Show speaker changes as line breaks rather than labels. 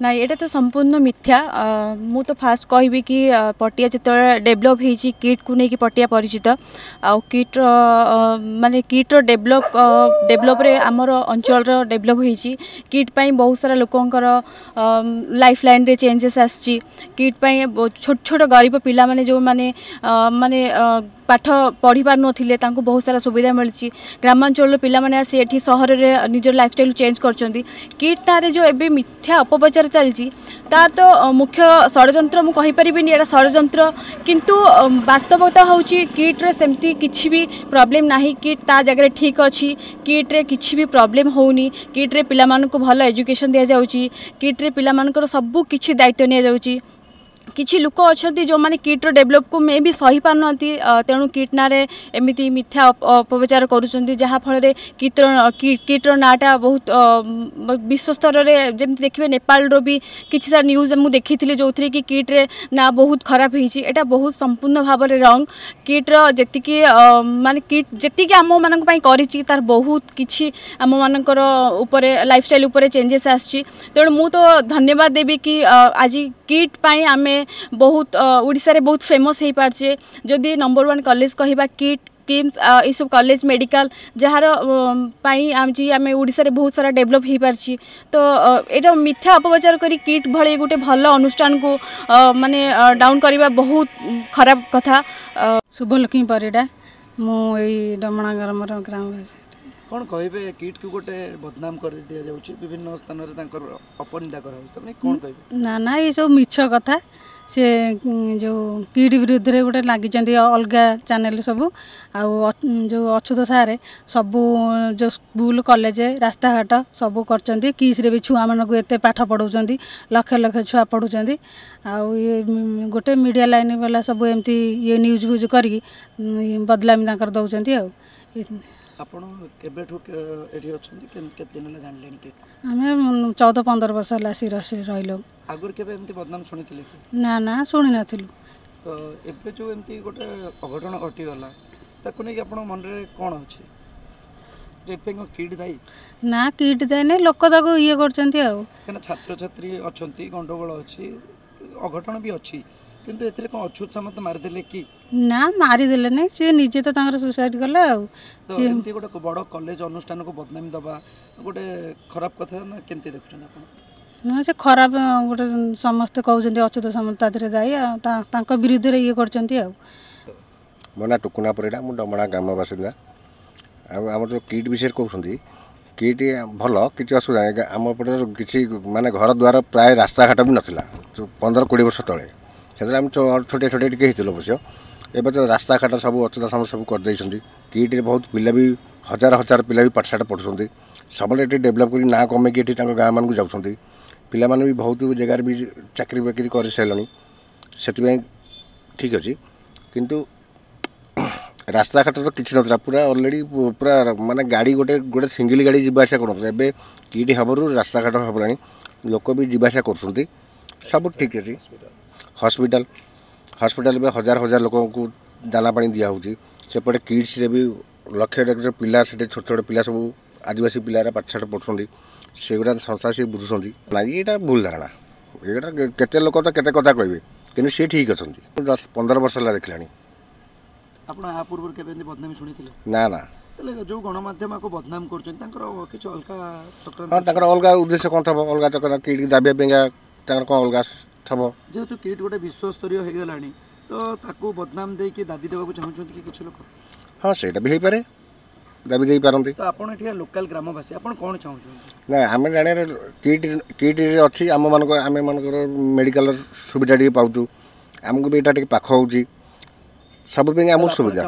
ना ये तो संपूर्ण मिथ्या मु तो फास्ट कहबी कि पटिया जिते डेभलप होती किट को लेकिन पटिया परिचित आउ किट माने किट डेभलप रे आमर अंचल डेभलप होती किट पाई बहुत सारा लोकंकर लाइफ लाइन रे चेंजेस आसी किट पाई छोट छोट गरीब पिला माने जो माने माने पाठ पढ़ी पार नथिले तांको बहुत सारा सुविधा मिलची ग्रामांचल पिला माने आसी एठी सहर रे निजर लाइफस्टाइल चेंज करचंदी किट तारे जो एबे मिथ्या अपप्रचार चलची तार तो मुख्य षड्यंत्र मु कहि परिबिनी एटा षड्यंत्र किंतु वास्तवता होची किट रे सेमती किछि भी प्रॉब्लम नाही किट ता जगह ठीक अछि किट रे किछि भी प्रॉब्लम होउनी किट रे पिला मान को भलो एजुकेशन दिया जाउची किट रे पिला मान को सब किछि दायित्व निया जाउची किछि लोक अच्छी जो मैंने किट्र डेभलप को मे भी सही पार ना तेणु किट ना एमती मिथ्या अपप्रचार करूँफल किट्र नाटा बहुत विश्व स्तर में जमी देखिए नेपाल भी किसी सारा न्यूज मुझे देखी जो थी कि किट्रे ना बहुत खराब होता बहुत संपूर्ण भाव में रंग किट्र जी माने किट जी आम मान तार बहुत किसी आम मानकर लाइफस्टाइल चेंजेस आसी तेणु मु तो धन्यवाद देवी कि आज किट पाई आमे बहुत ओडिशा रे बहुत फेमस हो पार्चे जदि नंबर 1 कॉलेज कहवा किट किम्स ये सब कॉलेज मेडिकल जार पाई आम ओडिशा रे बहुत सारा डेभलप हो पार्ची तो ये मिथ्या अपप्रचार करी किट भले गोटे भल अनुष्ठान को माने डाउन करवा बहुत खराब कथा।
शुभलक्ष्मी परिडा मुई डमणागर ग्रामवासी
कौन कहे किट को गोटे बदनाम कर दिया जाउछि विभिन्न स्थान रे तांकर अपनिंदा करा कौन कहे
ना ना ये सब मिछ कथा से जो किट विरुद्ध रे गोटे लगी अलग चैनल सब आउ जो अछुत सारे सबू जो स्कूल कॉलेज रास्ता घाट सब कर किस रे भी छुआ मान को एते पाठ पढ़ाउछंती लक्ष लक्ष छुआ पढ़ुछंती आउ ये गोटे मीडिया लाइन वाला सब एमती ये न्यूज व्यूज करी बदलामी तांकर दउछंती आउ
आपण केबेठु एठी अछंती केते दिन ला जानलेन कि
हमें 14-15 वर्ष ला रहिलो
आगुर केबे एमती बदनाम सुनिथिले
ना ना सुनि नथिलु
तो एबे जो एमती गोटे अघटन घटी गला ताको नै आपण मन रे कोन अछि जे पे किट दाई
ना किट दाई नै लोक ताको ये करचंती आ
केना छात्र छात्री अछंती गंडगोल अछि अघटन भी अछि किंतु एथिले कोन अछुत समत मार देले कि
ना मारी देले नै से निजे तो तांगर सुसाइड करले आ
तो एमती गोटे बड़ कॉलेज अनुष्ठान को बदनामी दबा गोटे खराब कथा ना केमती देखुछन आपण
ना से खराब गोटे समस्त कहउछंती अछुत समत तादरे जाई तांको विरुद्ध रे ये करचंती आ
मोना टुकुना परिडा मु डमणा ग्राम बासिंदा आम जो किट विषय कहते किट भल किसी असुविधा नहीं आम पटे किसी माने घर द्वार प्राय रास्ता घाट भी नाला 15-20 वर्ष तले से आम छोटे छोटे टे अवश्य एवं तो रास्ता घाट सब अचुता साम सब करदे किट बहुत पिला भी हजार हजार पिला भी पाठशाठ पढ़ुंट सब डेभलप कर ना कमेकी ये गाँ मान जाऊँच पिला भी बहुत जगार भी चाकरी बाकरी कर सारे से ठीक अच्छे किंतु रास्ता घाट तो किसी ना पूरा अलरेडी पूरा माने गाड़ी गोटे गोटे सिंगल गाड़ी जीवासा कर किट हबरू रास्ता घाट हबलानी लोक भी जीवासा कर सब ठीक अच्छे हॉस्पिटल हॉस्पिटल में हजार हजार लोक को दाना पानी दिया सेपटे किड्स रे भी लक्ष पिला से छोट छोट पिला सब आदिवासी पिला पाठशाठ पढ़ुंट सेगुड़ा संस्था से बुझुंट ना ये भूल धारणा ये केते लोक तो केते कथा कहबे कि सी ठीक अच्छा 10-15 वर्ष है देखला
आपण आ पूर्व केबे बदनामी सुनिथिले
ना ना
तले जो गणमाध्यम को बदनाम करछन तांकर किछ अलका चक्र
हां तांकर अलगा उद्देश्य कोन थबो अलगा चक्र किट दाबिया पेंगा तांकर कोन अलगा थबो
जेतु किट गोटे विश्व स्तरीय हो गलानी तो ताको बदनाम दे के दाबी देबा को चाहउछन कि किछ लोक
हां सेटा भी हे पारे दाबी दे पारंती
तो आपण एठिया लोकल ग्रामवासी आपण कोन चाहउछन
ना हमें जाने किट किट अछि आम मान को आमे मान को मेडिकल सुविधा डी पाउछु हमको भी एटा टिक पाख होउची सब पे आम सुविधा